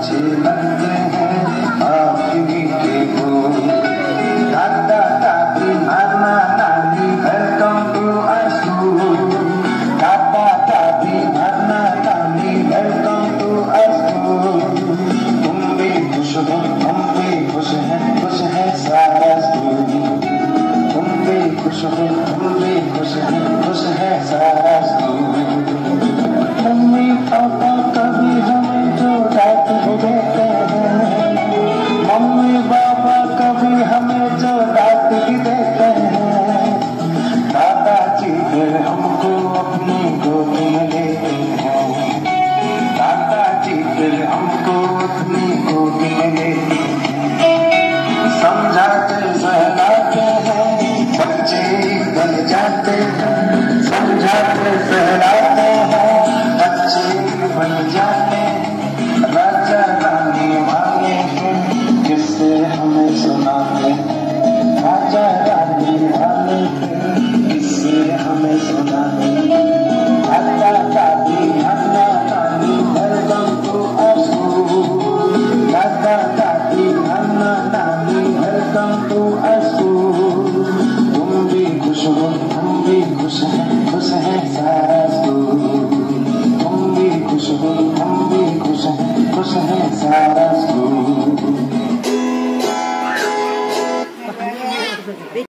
अच्छे लगते हैं आपके मीठे बोल। दादा दादी नाना नानी वेलकम टू आवर स्कूल। दादा दादी नाना नानी वेलकम टू आवर स्कूल। तुम भी खुश हो हम भी खुश है सारा स्कूल। तुम भी खुश हो हम भी खुश है सारा स्कूल। मम्मी पापा कभी हमें जो डांट भी देते हैं, मम्मी पापा कभी हमें जो डांट भी देते हैं, दादाजी फिर हमको अपनी गोद में लेते हैं। दादाजी फिर हमको अपनी गोद में लेते हैं। समझाते सहलाते हैं बच्चे बन जाते हैं। समझाते सहलाते हैं बच्चे बन जाते। राजा रानी वाले हैं किससे हमें सुनाते। राजा रानी वाले हैं किससे हमें सुनाते। दादा दादी नाना नानी वेलकम टू आवर स्कूल। दादा दादी नाना नानी वेलकम टू आवर स्कूल। तुम भी खुश हो हम भी खुश हैं सारा स्कूल। तुम भी खुश हो हम भी खुश हैं सारा स्कूल।